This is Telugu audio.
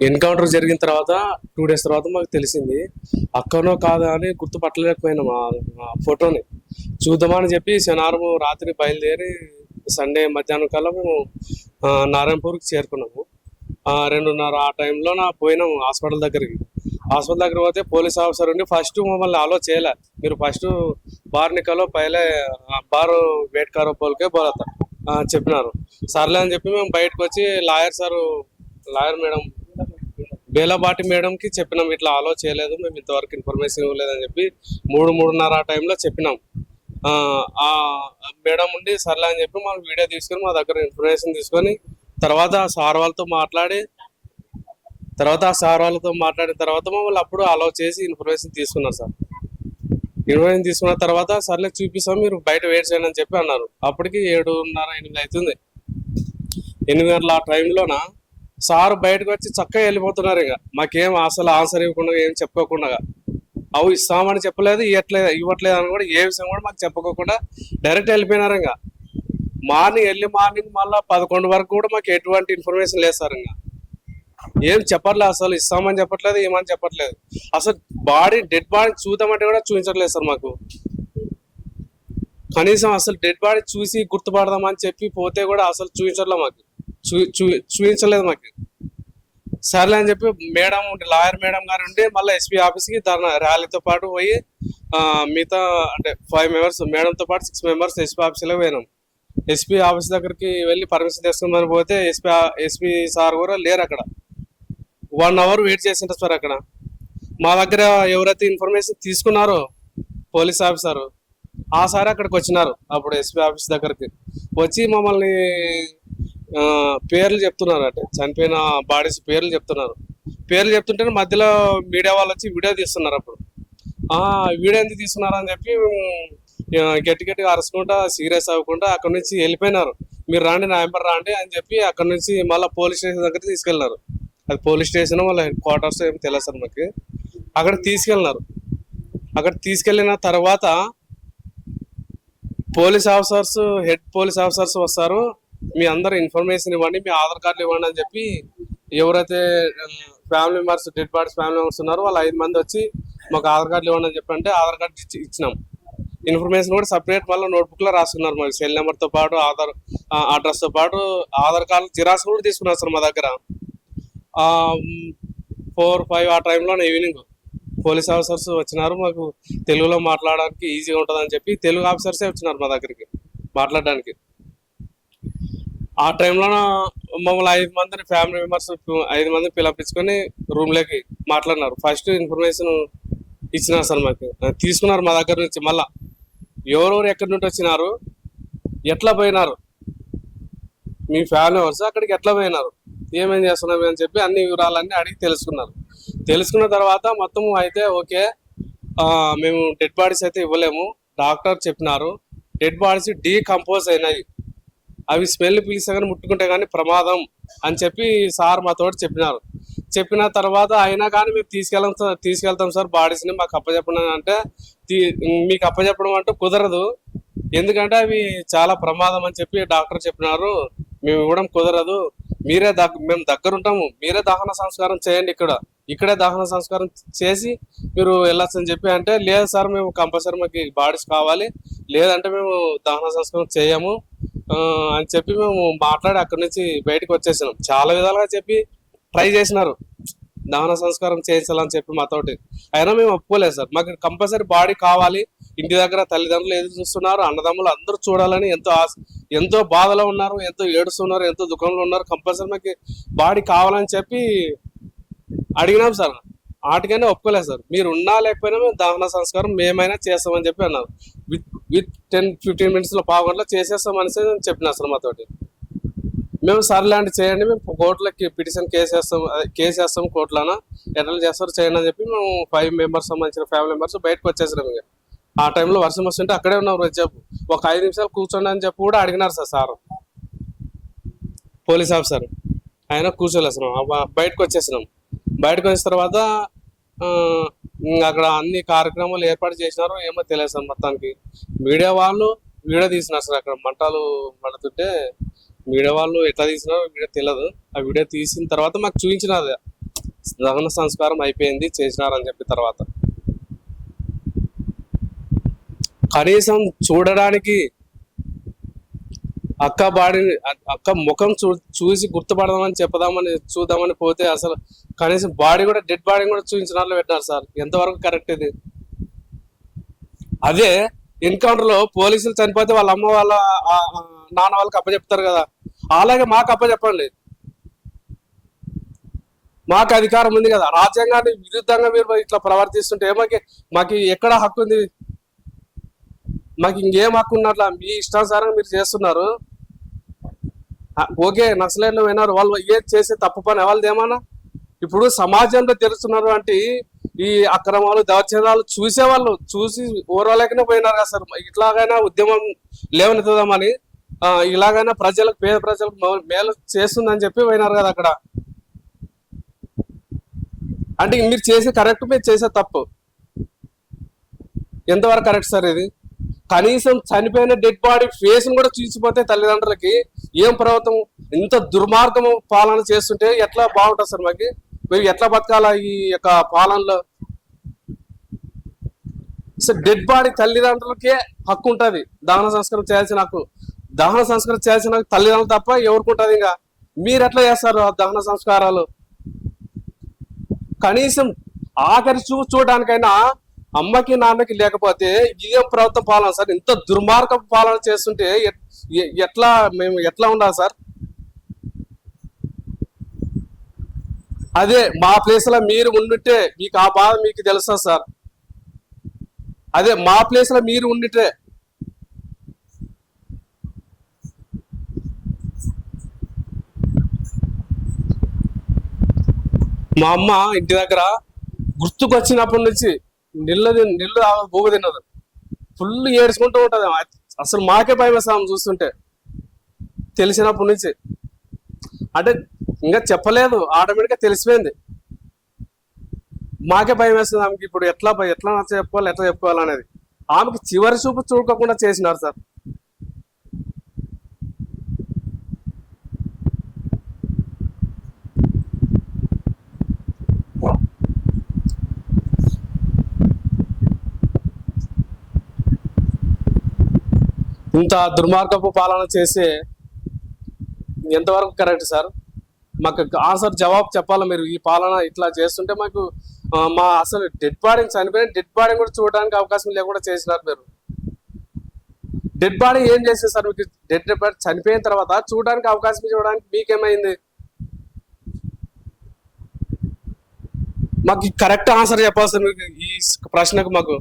ఎన్కౌంటర్ జరిగిన తర్వాత 2 days తర్వాత మాకు తెలిసింది. అక్కనో కాదా అని గుర్తుపట్టలేకపోయినాం ఆ ఫోటోని. చూద్దామని చెప్పి శనివారం రాత్రి బయలుదేరి సండే మధ్యాహ్నం కల్లా మేము నారాయణపూర్కి చేరుకున్నాము. 2:30 ఆ టైంలో పోయినాము హాస్పిటల్ దగ్గరికి. హాస్పిటల్ దగ్గర పోతే పోలీస్ ఆఫీసర్ ఉండి ఫస్ట్ మమ్మల్ని అలో చేయలే. మీరు ఫస్ట్ బార్ నికలో పైలే బార్ వెయిట్ కరో పోల్కే బోలతా చెప్పినారు. సర్లే అని చెప్పి మేము బయటకు వచ్చి లాయర్ మేడం బేలాబాటి మేడంకి చెప్పినాం, ఇట్లా అలో చేయలేదు, మేము ఇంతవరకు ఇన్ఫర్మేషన్ ఇవ్వలేదని చెప్పి 3:30 ఆ టైంలో చెప్పినాం. ఆ మేడం ఉండి సర్లే అని చెప్పి మనం వీడియో తీసుకొని మా దగ్గర ఇన్ఫర్మేషన్ తీసుకొని తర్వాత ఆ సార్ వాళ్ళతో మాట్లాడిన తర్వాత మమ్మల్ని అప్పుడు అలౌ చేసి ఇన్ఫర్మేషన్ తీసుకున్నారు సార్. ఇన్ఫర్మేషన్ తీసుకున్న తర్వాత సర్లే చూపిస్తాం, మీరు బయట వెయిట్ చేయండి అని చెప్పి అన్నారు. అప్పటికి 7:30, 8 అవుతుంది. 8 గంటల ఆ టైంలోన సార్ బయటకు వచ్చి చక్కగా వెళ్ళిపోతున్నారు. ఇక మాకేం అసలు ఆన్సర్ ఇవ్వకుండా ఏం చెప్పుకోకుండా అవి ఇస్తామని చెప్పలేదు, ఇవ్వట్లేదు అని కూడా ఏ విషయం కూడా మాకు చెప్పుకోకుండా డైరెక్ట్ వెళ్ళిపోయినారు. ఇంకా మార్నింగ్ మళ్ళీ 11 వరకు కూడా మాకు ఎటువంటి ఇన్ఫర్మేషన్ లేదు సార్. ఇంకా ఏం చెప్పట్లేదు, అసలు ఇస్తామని చెప్పట్లేదు, ఏమని చెప్పట్లేదు. అసలు డెడ్ బాడీ చూద్దామంటే కూడా చూపించట్లేదు సార్ మాకు. కనీసం అసలు డెడ్ బాడీ చూసి గుర్తుపడదామని చెప్పి పోతే కూడా అసలు చూపించట్లేదు మాకు, చూపించలేదు మాకు. సర్లే అని చెప్పి మేడం లాయర్ మేడం గారు ఉండి మళ్ళీ ఎస్పీ ఆఫీస్కి ర్యాలీతో పాటు పోయి మిగతా అంటే 5 members మేడంతో పాటు 6 members ఎస్పీ ఆఫీస్లో పోయినాం. ఎస్పీ ఆఫీస్ దగ్గరికి వెళ్ళి పర్మిషన్ తీసుకుందని పోతే ఎస్పీ సార్ కూడా లేరు అక్కడ. 1 hour వెయిట్ చేసింటారు సార్ అక్కడ. మా దగ్గర ఎవరైతే ఇన్ఫర్మేషన్ తీసుకున్నారో పోలీస్ ఆఫీసర్ ఆ సార్ అక్కడికి వచ్చినారు. అప్పుడు ఎస్పీ ఆఫీస్ దగ్గరికి వచ్చి మమ్మల్ని పేర్లు చెప్తున్నారు, అంటే చనిపోయిన బాడీస్ పేర్లు పేర్లు చెప్తుంటే మధ్యలో మీడియా వాళ్ళు వచ్చి వీడియో తీస్తున్నారు. అప్పుడు వీడియో ఎందుకు తీస్తున్నారు అని చెప్పి గట్టిగా అరచుకుంటా సీరియస్ అవ్వకుండా అక్కడ నుంచి వెళ్ళిపోయినారు. మీరు రాండి, నా ఎంబర్ రాండి అని చెప్పి అక్కడ నుంచి మళ్ళీ పోలీస్ స్టేషన్ దగ్గర తీసుకెళ్ళినారు. అది పోలీస్ స్టేషన్ వాళ్ళ హెడ్ క్వార్టర్స్ ఏమి తెలియదు సార్ మాకు. అక్కడ తీసుకెళ్ళినారు. అక్కడ తీసుకెళ్ళిన తర్వాత హెడ్ పోలీస్ ఆఫీసర్స్ వస్తారు, మీ అందరు ఇన్ఫర్మేషన్ ఇవ్వండి, మీ ఆధార్ కార్డులు ఇవ్వండి అని చెప్పి ఎవరైతే family members dead bodies family members ఉన్నారో వాళ్ళు 5 మంది వచ్చి మాకు ఆధార్ కార్డులు ఇవ్వండి అని చెప్పి అంటే ఆధార్ కార్డు ఇచ్చినాం. ఇన్ఫర్మేషన్ కూడా సపరేట్ మళ్ళీ నోట్బుక్లో రాసుకున్నారు. మాకు సెల్ నెంబర్తో పాటు అడ్రస్తో పాటు ఆధార్ కార్డు జిరాక్స్ కూడా తీసుకున్నారు సార్. మా దగ్గర 4, 5 ఆ టైంలో ఈవినింగ్ పోలీస్ ఆఫీసర్స్ వచ్చినారు. మాకు తెలుగులో మాట్లాడడానికి ఈజీగా ఉంటుందని చెప్పి తెలుగు ఆఫీసర్సే వచ్చినారు మా దగ్గరికి మాట్లాడడానికి. ఆ టైంలో మమ్మల్ని 5 మందిని ఫ్యామిలీ మెంబర్స్ 5 మందిని పిలిపించుకొని రూమ్లోకి మాట్లాడినారు. ఫస్ట్ ఇన్ఫర్మేషన్ ఇచ్చినారు సార్ మాకు. తీసుకున్నారు మా దగ్గర నుంచి మళ్ళా ఎవరెవరు ఎక్కడి నుండి వచ్చినారు, ఎట్లా పోయినారు, మీ ఫ్యామిలీ మెంబర్స్ అక్కడికి ఎట్లా పోయినారు, ఏమేం చేస్తున్నారు అని చెప్పి అన్ని వివరాలన్నీ అడిగి తెలుసుకున్న తర్వాత మొత్తం అయితే ఓకే, మేము డెడ్ బాడీస్ అయితే ఇవ్వలేము, డాక్టర్ చెప్పినారు డెడ్ బాడీస్ డీకంపోజ్ అయినాయి, అవి స్మెల్ పీల్చే కానీ ముట్టుకుంటే కానీ ప్రమాదం అని చెప్పి సార్ మాతో చెప్పిన తర్వాత అయినా కానీ మేము తీసుకెళ్తాం సార్ బాడీస్ని, మాకు అప్పచెప్పడం అంటే మీకు అప్పచెప్పడం అంటూ కుదరదు, ఎందుకంటే అవి చాలా ప్రమాదం అని చెప్పి డాక్టర్ చెప్పినారు, మేము ఇవ్వడం కుదరదు, మేము దగ్గర ఉంటాము, మీరే దహన సంస్కారం చేయండి, ఇక్కడే దహన సంస్కారం చేసి మీరు వెళ్ళొచ్చు అని చెప్పి అంటే లేదు సార్ మేము కంపల్సరీ మాకు బాడీస్ కావాలి, లేదంటే మేము దహన సంస్కారం చేయము అని చెప్పి మేము మాట్లాడి అక్కడి నుంచి బయటకు వచ్చేసినాం. చాలా విధాలుగా చెప్పి ట్రై చేసినారు దహన సంస్కారం చేయించాలని చెప్పి మాతోటి, అయినా మేము ఒప్పుకోలేదు సార్. మాకు కంపల్సరీ బాడీ కావాలి, ఇంటి దగ్గర తల్లిదండ్రులు ఎదురు చూస్తున్నారు, అన్నదమ్ములు అందరూ చూడాలని ఎంతో బాధలో ఉన్నారు, ఎంతో ఏడుస్తున్నారు, ఎంతో దుఃఖంలో ఉన్నారు, కంపల్సరీ మాకు బాడీ కావాలని చెప్పి అడిగినాం సార్. వాటికైనా ఒప్పుకోలేదు సార్. మీరు ఉన్నా లేకపోయినా మేము దహన సంస్కారం మేమైనా చేస్తామని చెప్పి అన్నారు. విత్ 10-15 minutesలో పావుగంటలో చేసేస్తామని చెప్పినా సార్ మాతోటి. మేము సర్లాంటి చేయండి, మేము కోర్టులోకి పిటిషన్ కేసు వేస్తాం కోర్టులోనా, ఎట్లా చేస్తారు చేయండి అని చెప్పి మేము 5 members సంబంధించిన ఫ్యామిలీ మెంబర్స్ బయటకు వచ్చేసినాం. ఇక ఆ టైంలో వర్షం వస్తుంటే అక్కడే ఉన్నాం చెప్పు, ఒక 5 నిమిషాలు కూర్చోండి అని చెప్పి కూడా అడిగినారు సార్ పోలీస్ ఆఫీసర్. ఆయన కూర్చోలేసినాం, బయటకు వచ్చేసినాం. బయటకు వచ్చిన తర్వాత అక్కడ అన్ని కార్యక్రమాలు ఏర్పాటు చేసినారు, ఏమో తెలియదు సార్. మొత్తానికి మీడియా వాళ్ళు వీడియో తీసినారు సార్. అక్కడ మంటలు మండుతుంటే మీడియా వాళ్ళు ఎట్లా తీసినారో వీడియో తెలియదు. ఆ వీడియో తీసిన తర్వాత మాకు చూపించినారు దహన సంస్కారం అయిపోయింది చేసినారని చెప్పిన తర్వాత కనీసం చూడడానికి అక్క బాడీని అక్క ముఖం చూసి గుర్తుపడదామని చెప్పదామని చూద్దామని పోతే అసలు కనీసం బాడీ కూడా డెడ్ బాడీ కూడా చూపించినారు పెట్టినారు సార్. ఎంతవరకు కరెక్ట్ ఇది? అదే ఎన్కౌంటర్ లో పోలీసులు చనిపోతే వాళ్ళ అమ్మ వాళ్ళ నాన్న వాళ్ళకి అప్పచెప్తారు కదా, అలాగే మాకు అప్పచెప్పండి. మాకు అధికారం ఉంది కదా, రాజ్యాంగానికి విరుద్ధంగా మీరు ఇట్లా ప్రవర్తిస్తుంటే మాకు ఎక్కడ హక్కు ఉంది? మాకు ఇంకేం హక్కు ఉన్నట్లా? మీ ఇష్టానుసారంగా మీరు చేస్తున్నారు. ఓకే, నక్సలైట్లు విన్నారు, వాళ్ళు ఏం చేసే తప్పు పని వాళ్ళదేమన్నా? ఇప్పుడు సమాజంలో తెలుస్తున్నారు అంటే ఈ అక్రమాలు దౌర్జన్యాలు చూసేవాళ్ళు చూసి ఓర్వలేకనే పోయినారు కదా సార్. ఇట్లాగైనా ఉద్యమం లేవనెత్తుదామని ఇలాగైనా ప్రజలకు పేద ప్రజలకు మేలు చేస్తుందని చెప్పి పోయినారు కదా అక్కడ. అంటే మీరు చేసే కరెక్ట్, మీరు చేసే తప్పు. ఎంతవరకు కరెక్ట్ సార్ ఇది? కనీసం చనిపోయిన డెడ్ బాడీ ఫేస్ కూడా చూసిపోతే తల్లిదండ్రులకి ఏం ప్రభుత్వం ఇంత దుర్మార్గము పాలన చేస్తుంటే ఎట్లా బాగుంటుంది సార్? మేము ఎట్లా బతకాలా ఈ యొక్క పాలనలో? సో డెడ్ బాడీ తల్లిదండ్రులకే హక్కు ఉంటుంది దహన సంస్కారం చేయాల్సిన హక్కు. దహన సంస్కారం చేయాల్సిన తల్లిదండ్రులు తప్ప ఎవరికి ఉంటుంది? ఇంకా మీరు ఎట్లా చేస్తారు ఆ దహన సంస్కారాలు? కనీసం ఆఖరి చూడడానికైనా అమ్మకి నాన్నకి లేకపోతే ఇదేం ప్రభుత్వం పాలన సార్? ఇంత దుర్మార్గ పాలన చేస్తుంటే మేము ఎట్లా ఉండాలి సార్? అదే మా ప్లేస్ లో మీరు ఉండుంటే మీకు ఆ బాధ మీకు తెలుసా సార్? అదే మా ప్లేస్ లో మీరు ఉండితే మా అమ్మ ఇంటి దగ్గర గుర్తుకొచ్చినప్పటి నుంచి నిల్లు భూమి తిన్నది, ఫుల్ ఏడ్చుకుంటూ ఉంటది. అసలు మాకే భయం వేస్తాం చూస్తుంటే, తెలిసినప్పటి నుంచి. అంటే ఇంకా చెప్పలేదు, ఆటోమేటిక్గా తెలిసిపోయింది. మాకే భయం వేస్తుంది ఆమెకి. ఇప్పుడు ఎట్లా చెప్పుకోవాలి అనేది ఆమెకి చివరి చూపు చూడకుండా చేసినారు సార్. ఇంత దుర్మార్గపు పాలన చేసే ఎంతవరకు కరెక్ట్ సార్? మాకు ఆన్సర్ జవాబు చెప్పాలి మీరు. ఈ పాలన ఇట్లా చేస్తుంటే మాకు మా అసలు డెడ్ బాడీని చనిపోయిన డెడ్ బాడీని కూడా చూడడానికి అవకాశం లేకుండా చేసినారు మీరు. డెడ్ బాడీ ఏం చేసేది సార్? మీకు డెడ్ బాడీ చనిపోయిన తర్వాత చూడడానికి అవకాశం చూడడానికి మీకేమైంది? మాకు కరెక్ట్ ఆన్సర్ చెప్పాలి సార్ మీకు ఈ ప్రశ్నకు. మాకు